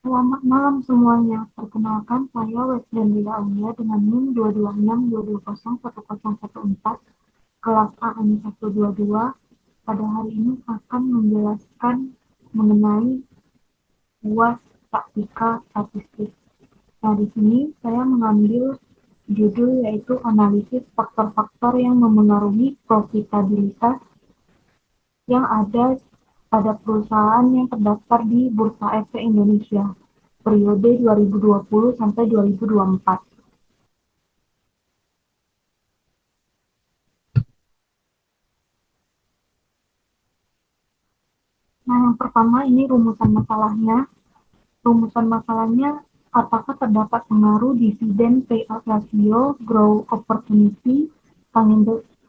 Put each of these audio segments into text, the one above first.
Selamat malam semuanya. Perkenalkan, saya Wesdendria Aulia dengan NIM 22622010114 kelas AN122. Pada hari ini akan menjelaskan mengenai UAS taktikal statistik. Nah, di sini saya mengambil judul yaitu analisis faktor-faktor yang memengaruhi profitabilitas yang ada pada perusahaan yang terdaftar di Bursa Efek Indonesia periode 2020 sampai 2024. Nah, yang pertama ini rumusan masalahnya. Rumusan masalahnya, apakah terdapat pengaruh dividen payout ratio, growth opportunity,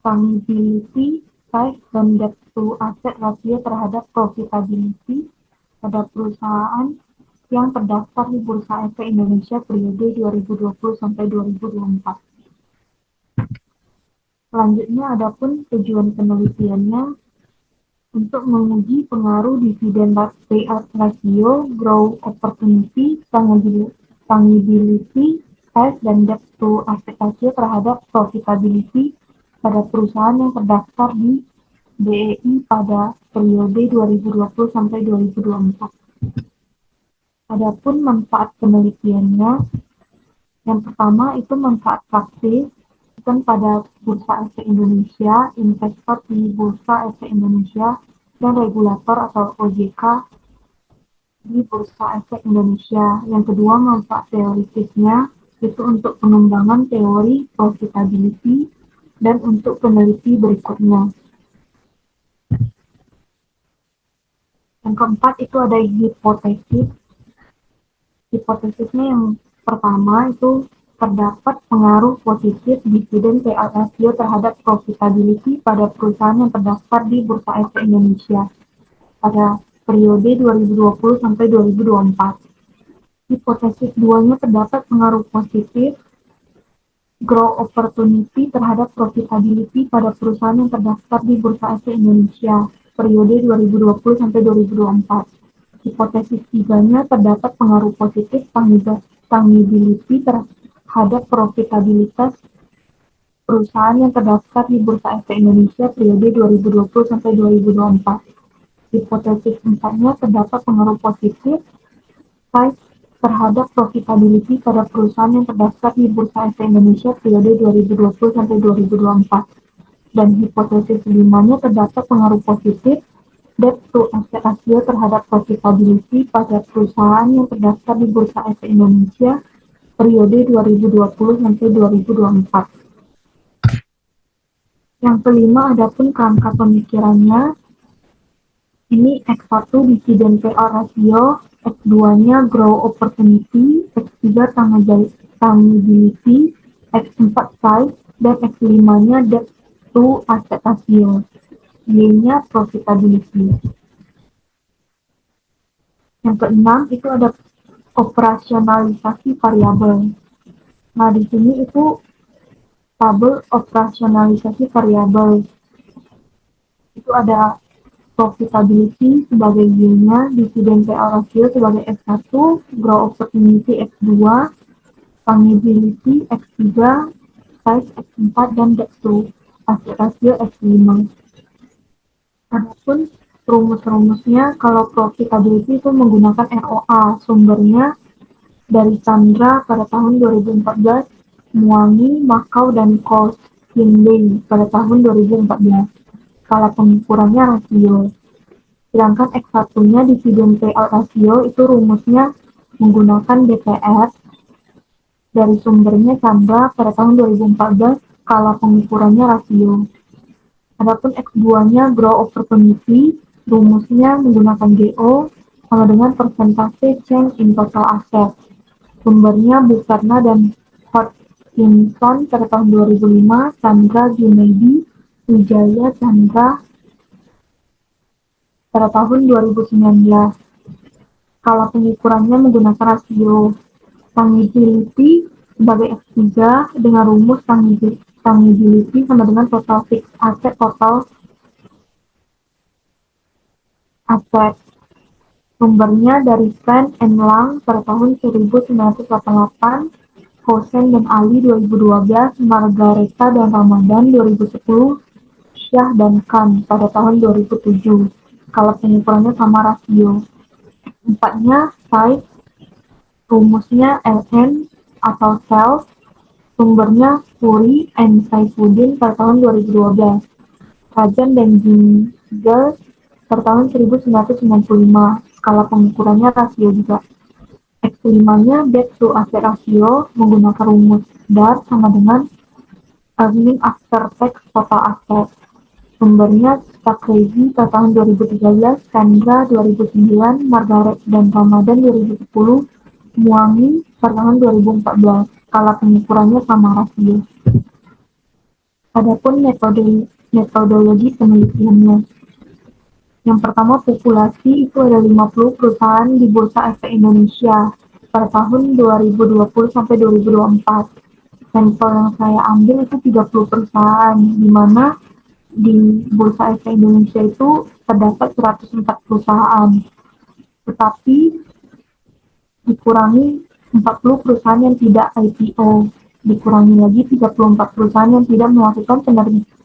tangibility, size, dan debt to asset ratio terhadap profitability pada perusahaan yang terdaftar di Bursa Efek Indonesia periode 2020 sampai 2024. Selanjutnya, adapun tujuan penelitiannya untuk menguji pengaruh dividen payout ratio, growth opportunity, tangibility, size, dan debt to asset ratio terhadap profitability pada perusahaan yang terdaftar di BEI pada periode 2020 sampai 2024. Adapun manfaat penelitiannya, yang pertama itu manfaat praktis dan pada Bursa Efek Indonesia, investor di Bursa Efek Indonesia, dan regulator atau OJK di Bursa Efek Indonesia. Yang kedua, manfaat teoritisnya itu untuk pengembangan teori profitability dan untuk peneliti berikutnya. Yang keempat itu ada hipotesis. Hipotesisnya yang pertama itu terdapat pengaruh positif dividen payout ratio terhadap profitability pada perusahaan yang terdaftar di Bursa Efek Indonesia pada periode 2020 sampai 2024. Hipotesis duanya terdapat pengaruh positif growth opportunity terhadap profitability pada perusahaan yang terdaftar di Bursa Efek Indonesia periode 2020 sampai 2024. Hipotesis tiganya terdapat pengaruh positif tangibility terhadap profitabilitas perusahaan yang terdaftar di Bursa Efek Indonesia periode 2020 sampai 2024. Hipotesis empatnya terdapat pengaruh positif size terhadap profitability pada perusahaan yang terdaftar di Bursa Efek Indonesia periode 2020 sampai 2024. Dan hipotesis limanya terdapat pengaruh positif debt to asset ratio terhadap profitability pada perusahaan yang terdaftar di Bursa Efek Indonesia periode 2020 sampai 2024. Yang kelima, adapun kerangka pemikirannya, ini X1 dividen payout ratio, X2-nya growth opportunity, X3 tangibility, X4 size, dan X5-nya debt to asset ratio. Y-nya profitability. Yang keenam itu ada operasionalisasi variabel. Nah, di sini itu tabel operasionalisasi variabel. Itu ada profitability sebagai Y-nya, dividen payout ratio sebagai X1, growth opportunity X2, tangibility X3, size X4, dan debt to asset ratio X5. Adapun rumus-rumusnya, kalau profitability itu menggunakan ROA, sumbernya dari Chandra pada tahun 2014, Muangi, Makau, dan Kos Yinlei pada tahun 2014. Skala pengukurannya rasio. Sedangkan X1-nya dividen payout ratio itu rumusnya menggunakan DPR dari sumbernya Chandra pada tahun 2014, skala pengukurannya rasio. Adapun X2-nya growth opportunity, rumusnya menggunakan GO sama dengan persentase change in total asset. Sumbernya Bukarna dan Hodgkinson pada tahun 2005, Chandra Junaidi, Wijaya Chandra pada tahun 2019. Skala pengukurannya menggunakan rasio tangibility sebagai X3 dengan rumus tangibility sama dengan total fixed asset total aset. Sumbernya dari Sven and Lang pada tahun 1988, Hosen dan Ali 2012, Margareta dan Ramadan 2010, Syah dan Khan pada tahun 2007. Kalau pengukurannya sama rasio. Empatnya size, rumusnya Ln atau self, sumbernya Fury and Saifuddin pada tahun 2012. Rajan dan Ginger pada tahun 1995. Skala pengukurannya rasio juga. X5-nya back to asset ratio menggunakan rumus DAR sama dengan earning after tax total asset. Sumbernya Crazy pada tahun 2013, Sandra 2009, Margaret dan Ramadan 2010, Muangi pada tahun 2014. Skala pengukurannya sama rasio. Adapun metodologi penelitiannya. Yang pertama, populasi itu ada 50 perusahaan di Bursa Efek Indonesia pada tahun 2020 sampai 2024. Sampel yang saya ambil itu 30 perusahaan, di mana di Bursa Efek Indonesia itu terdapat 104 perusahaan. Tetapi dikurangi 40 perusahaan yang tidak IPO, dikurangi lagi 34 perusahaan yang tidak melakukan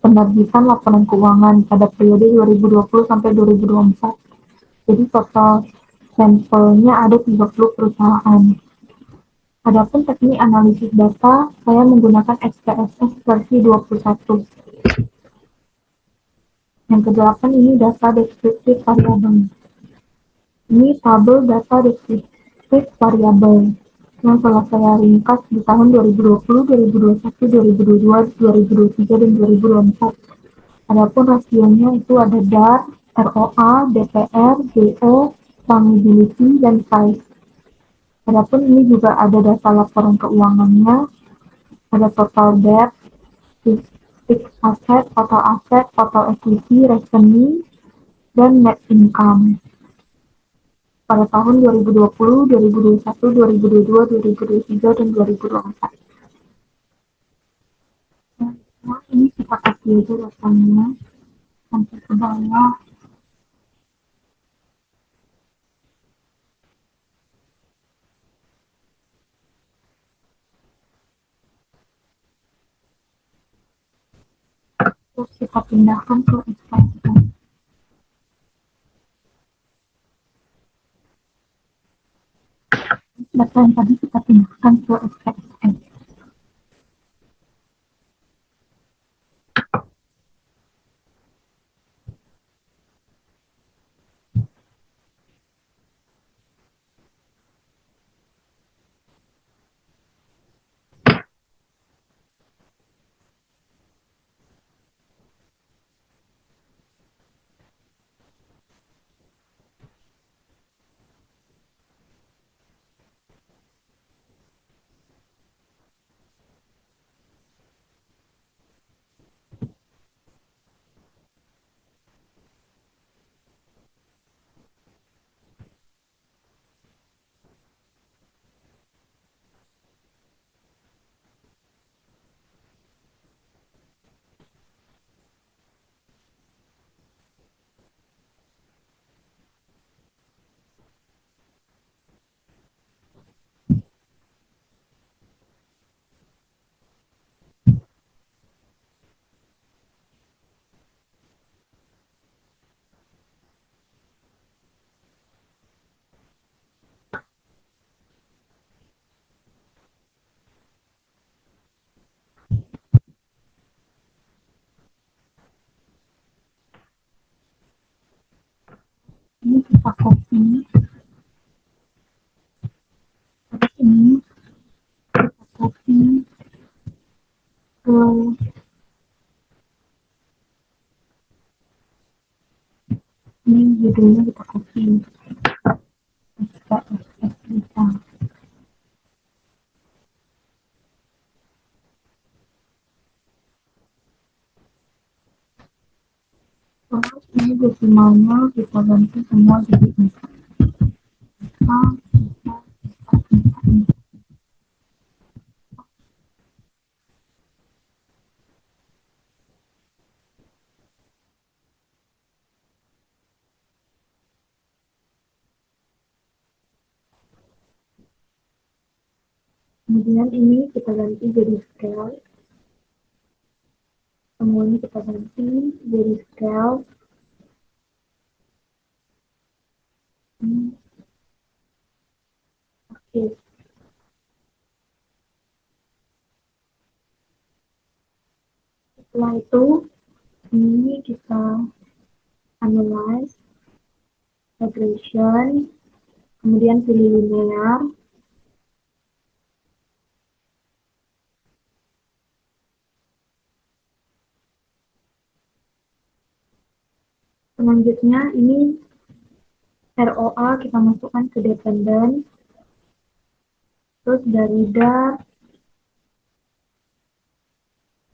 penerbitan laporan keuangan pada periode 2020 sampai 2024. Jadi total sampelnya ada 30 perusahaan. Adapun teknik analisis data, saya menggunakan SPSS versi 21. Yang kedelapan ini data deskriptif variabel. Ini tabel data deskriptif variabel yang telah saya ringkas di tahun 2020, 2021, 2022, 2023, dan 2024. Adapun rasionya itu ada DAR, ROA, DPR, DO, Sustainability, dan size. Adapun ini juga ada data laporan keuangannya, ada total debt, fixed asset, total equity, revenue, dan net income pada tahun 2020, 2021, 2022, 2023, dan 2024. Nah, ini kita kasih aja datanya sampai ke bawah. Terus kita pindahkan ke SPSS. Data yang tadi kita pindahkan ke SPSS. Ini kita copy, terus ini kita copy ke ini judulnya kita copy SPSS kita. Terus ini desimalnya kita ganti semua jadi 4. Kemudian ini kita ganti jadi scale. Semuanya kita ganti jadi scale. Oke. Setelah itu, ini kita analyze, regression, kemudian pilih linear. Selanjutnya ini ROA kita masukkan ke dependent. Terus dari DAR,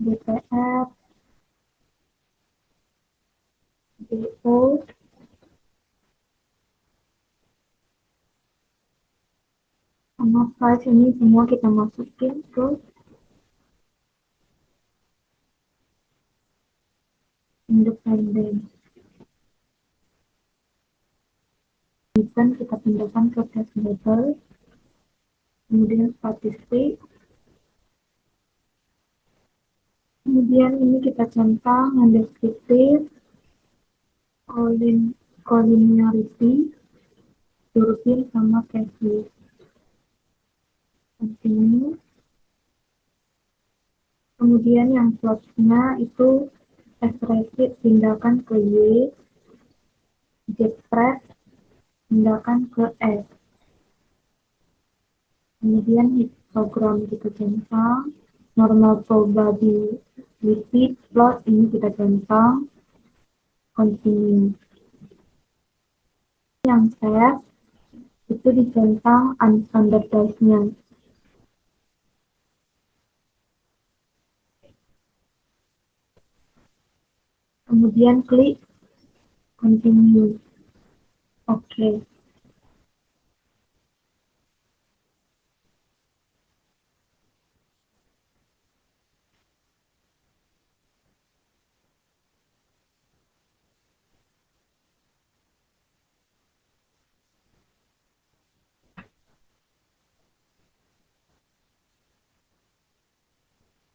DPR, DO, sama size ini semua kita masukin ke independent. Kita pindahkan ke test level, kemudian statistik, kemudian ini kita centang yang deskriptif, collinearity, turutin sama case. Continue. Kemudian yang slotnya itu expressive pindahkan ke Y, Jpress pindahkan ke S. Kemudian histogram kita centang, normal probability plot ini kita centang, continue. Yang set itu dicentang unstandardized-nya. Kemudian klik continue. Oke.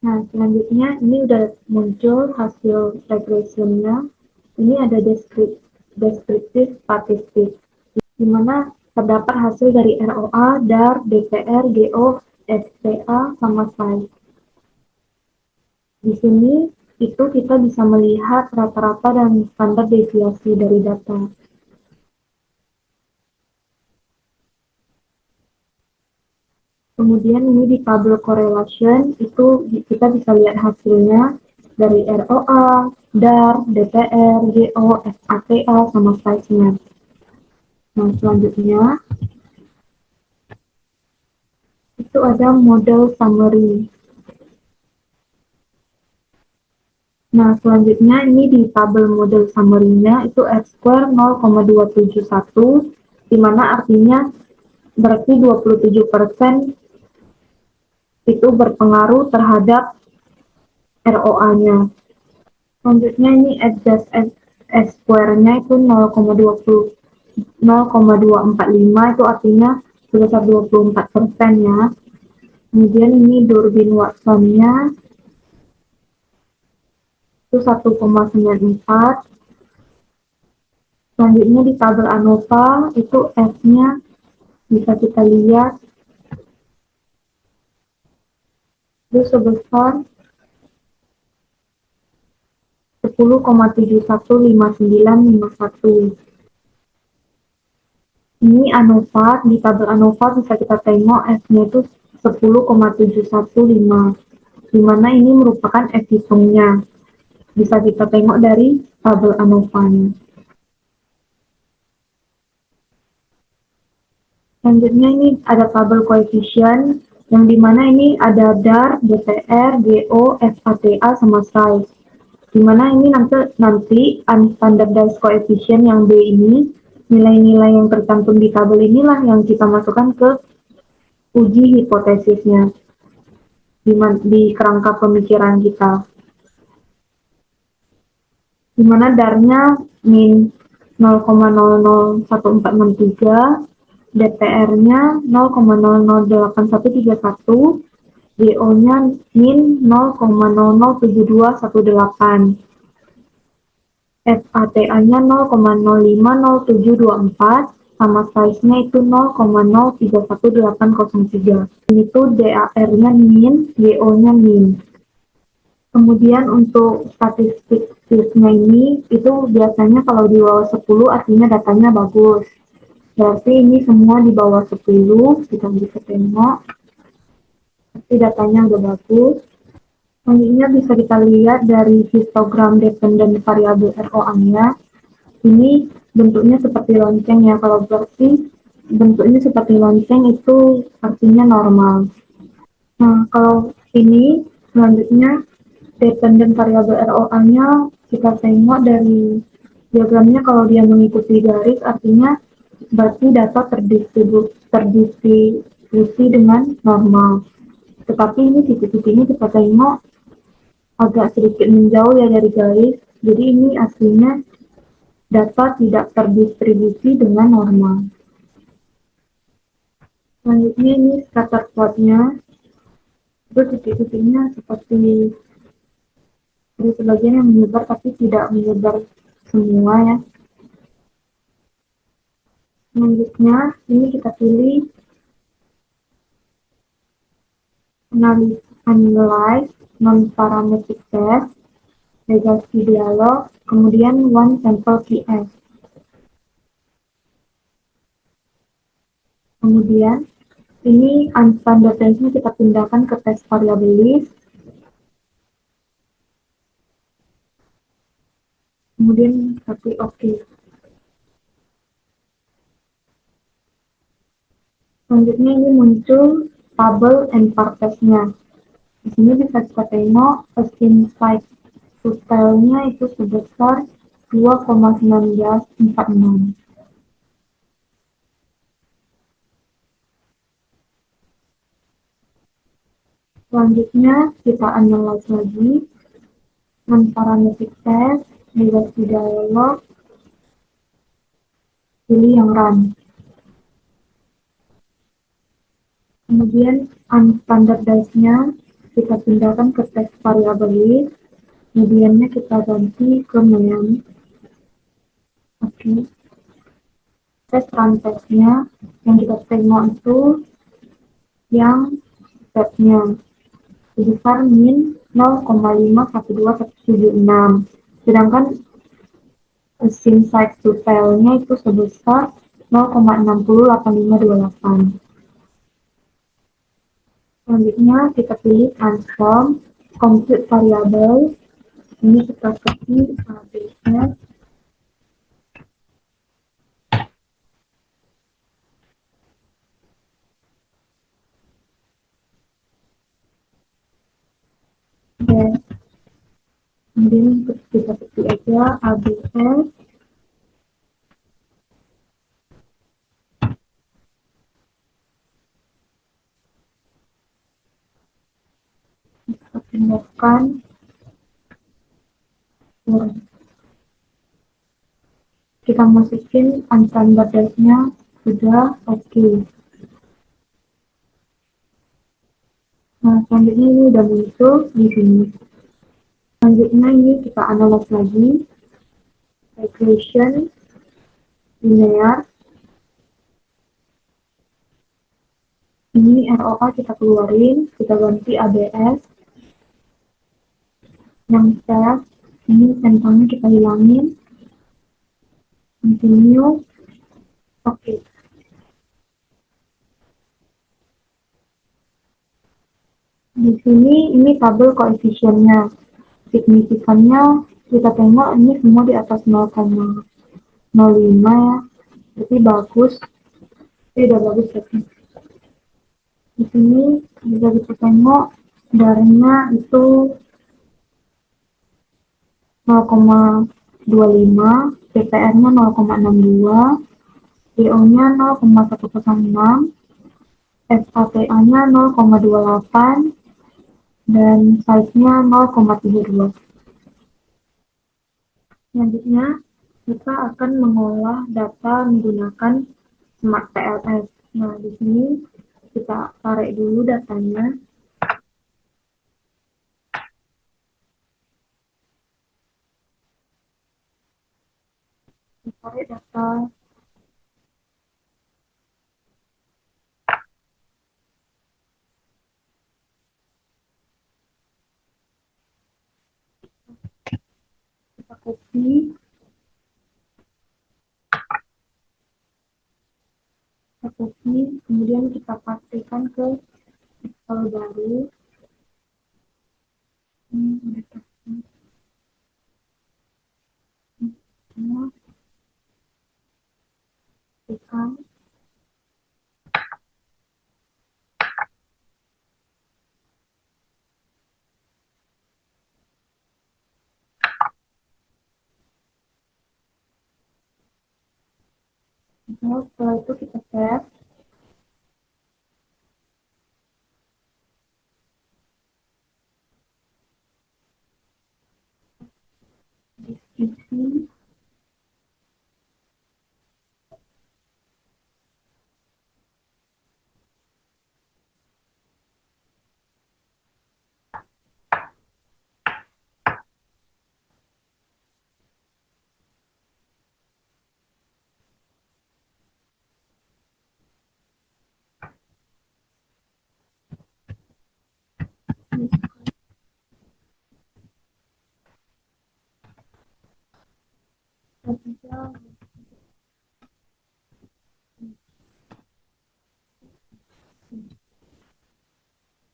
Nah, selanjutnya ini udah muncul hasil regressionnya. Ini ada deskriptif statistik, di mana terdapat hasil dari ROA, DAR, DPR, GO, SPA, sama size. Di sini itu kita bisa melihat rata-rata dan standar deviasi dari data. Kemudian ini di tabel correlation itu kita bisa lihat hasilnya dari ROA, DAR, DPR, GO, SATA, sama size-nya. Nah, selanjutnya itu ada model summary. Nah, selanjutnya ini di tabel model summary-nya itu R-square 0,271, di mana artinya berarti 27% itu berpengaruh terhadap ROA-nya. Selanjutnya ini adjust S-square-nya itu 0,245, itu artinya sebesar 24% ya. Kemudian ini Durbin Watson-nya itu 1,94. Selanjutnya di tabel ANOVA itu F-nya bisa kita lihat itu sebesar 10,715951. Ini ANOVA, di tabel ANOVA bisa kita tengok F-nya itu 10,715, di mana ini merupakan F hitungnya. Bisa kita tengok dari tabel ANOVA-nya. Selanjutnya ini ada tabel koefisien, yang dimana ini ada DAR, DPR, GO, FATA, sama size. Dimana ini nanti unstandardized coefficient yang B ini, nilai-nilai yang tercantum di tabel inilah yang kita masukkan ke uji hipotesisnya di kerangka pemikiran kita. Dimana DAR-nya min 0,001463, DPR-nya 0,008131, DO-nya min 0,007218, FATA-nya 0,050724, sama size-nya itu 0,031803. Ini tuh DAR-nya min, DO-nya min. Kemudian untuk statistiknya ini, itu biasanya kalau di bawah 10 artinya datanya bagus. Berarti ini semua di bawah 10, kita bisa tengok. Tapi datanya udah bagus. Selanjutnya bisa kita lihat dari histogram dependent variabel ROA-nya. Ini bentuknya seperti lonceng ya. Kalau berarti bentuknya seperti lonceng itu artinya normal. Nah, kalau ini selanjutnya dependent variabel ROA-nya kita tengok dari diagramnya, kalau dia mengikuti garis artinya berarti data terdistribusi dengan normal. Tetapi ini titik-titiknya kita tengok agak sedikit menjauh ya dari garis, jadi ini aslinya data tidak terdistribusi dengan normal. Selanjutnya ini scatter plotnya, itu titik-titiknya seperti sebagian yang menyebar tapi tidak menyebar semua ya. Selanjutnya ini kita pilih analyze non-parametric test, legacy dialog, kemudian one sample PS. Kemudian ini unstandard testnya kita pindahkan ke tes variable list. Kemudian tapi oke. Selanjutnya ini muncul tabel and part test-nya. Di sini bisa kita tengok assume size totalnya itu sebesar 2,1946. Selanjutnya kita analyze lagi non-parametric test, legacy dialog, pilih yang run. Kemudian unstandardized-nya kita pindahkan ke tes variable list, kemudiannya kita ganti ke main. Oke. Tes run test-nya yang kita tengok itu yang step-nya sebesar min 0,512176, sedangkan sim size totalnya itu sebesar 0,608528. Selanjutnya kita pilih transform compute variable, ini kita ketik ABS, dan kemudian kita ketik aja ABS, kita pindahkan kita masukin unstandardized-nya sudah oke. Nah, selanjutnya ini udah muncul di sini. Selanjutnya ini kita analyze lagi regression linear. Ini ROA kita keluarin, kita ganti ABS. Yang step ini sampelnya kita hilangin, continue, oke. Di sini ini tabel koefisiennya, signifikannya kita tengok ini semua di atas 0,05 ya, jadi bagus, udah bagus ya. Di sini bisa kita tengok darahnya itu 0,25, PPR-nya 0,62, DO-nya 0,106, FATA-nya 0,28, dan size-nya 0,32. Selanjutnya, kita akan mengolah data menggunakan Smart PLS. Nah, di sini kita tarik dulu datanya. Tarik data. Kita copy. Kemudian kita pastikan ke Excel baru. Pastikan. Nah, setelah itu kita save. Deskripsi.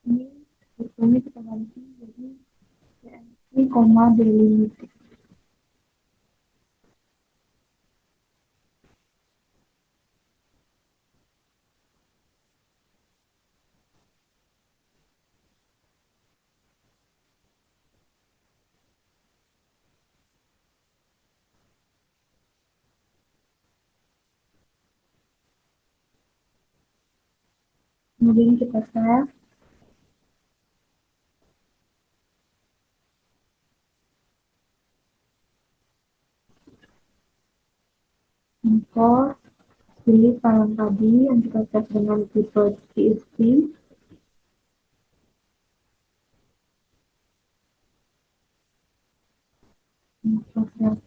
Ini sebetulnya kita ganti jadi PNC, delimited. Kemudian kita save. Import. Pilih file tadi yang kita save dengan tipe CSV. Proses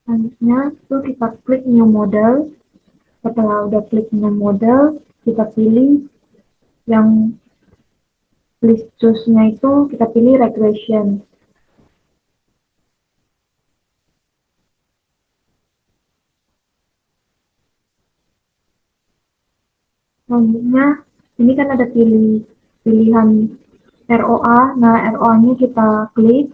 selanjutnya itu kita klik new model. Setelah udah klik new model, kita pilih yang list choose-nya itu kita pilih regression. Selanjutnya ini kan ada pilihan ROA. Nah, ROA-nya kita klik.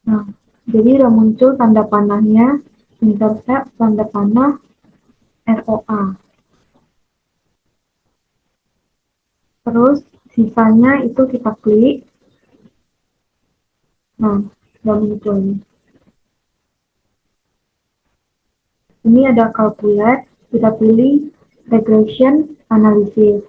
Nah, jadi udah muncul tanda panahnya, intercept tanda panah ROA. Terus sisanya itu kita klik. Nah, udah muncul nih. Ini ada calculate, kita pilih regression analysis.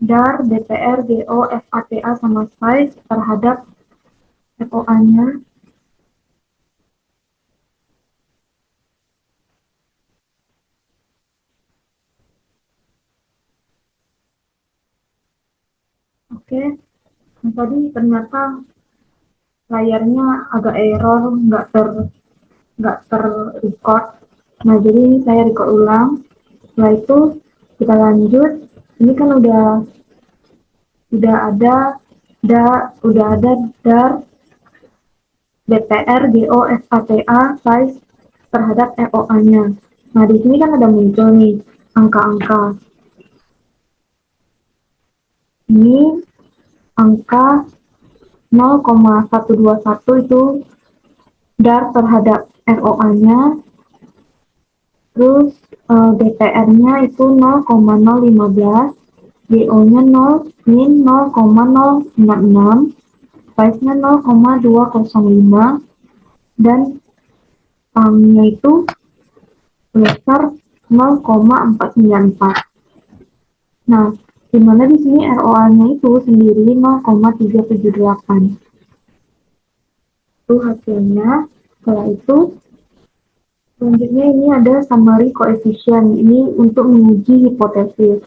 DAR, DPR, GO, FATA sama size terhadap FOA-nya. Oke, nah, tadi ternyata layarnya agak error, nggak ter-record. Nah, jadi saya record ulang. Setelah itu kita lanjut. Ini kan udah ada DAR, DPR, GO, FATA, size terhadap FOA-nya. Nah, di sini kan ada muncul nih angka-angka. Ini angka 0,121 itu DAR terhadap ROA-nya. Terus DPR-nya itu 0,015, GO-nya 0, min 0,066, size-nya 0,205 dan pangnya itu sebesar 0,494. Nah, di mana di sini ROA-nya itu sendiri 0,378. Itu hasilnya. Setelah itu, selanjutnya ini ada summary coefficient. Ini untuk menguji hipotesis.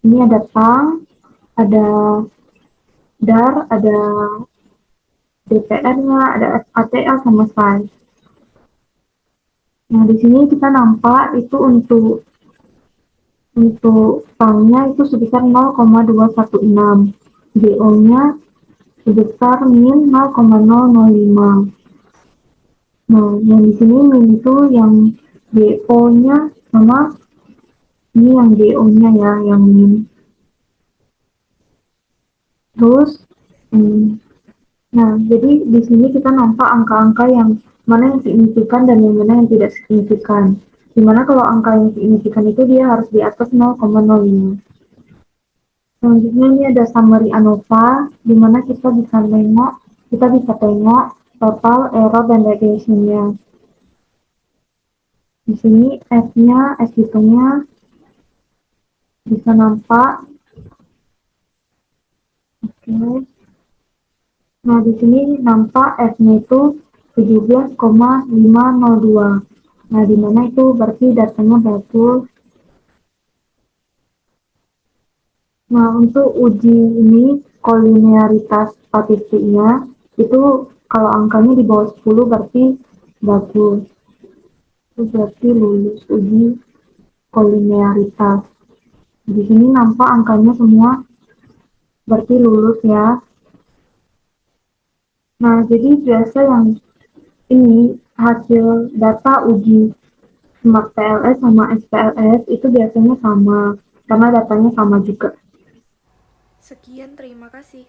Ini ada tang, ada dar, ada DPR-nya, ada ATA sama size. Nah, di sini kita nampak itu untuk tangnya itu sebesar 0,216, GO-nya sebesar min 0,005. Nah, yang di sini min itu yang GO-nya sama ini yang GO-nya ya, yang min. Terus, nah, jadi di sini kita nampak angka-angka yang mana yang signifikan dan yang mana yang tidak signifikan. Dimana kalau angka yang signifikan itu dia harus di atas 0,05. Selanjutnya ini ada summary ANOVA, di mana kita bisa tengok total error dan deviation-nya. Di sini F-nya, S hitungnya bisa nampak. Oke. Nah, di sini nampak F-nya itu 17,502. Nah, di mana itu berarti datanya bagus. Nah, untuk uji ini kolinearitas statistiknya itu kalau angkanya di bawah 10 berarti bagus. Itu berarti lulus uji kolinearitas. Di sini nampak angkanya semua berarti lulus ya. Nah, jadi biasa yang ini hasil data uji SMART PLS sama SPLS itu biasanya sama karena datanya sama juga. Sekian, terima kasih.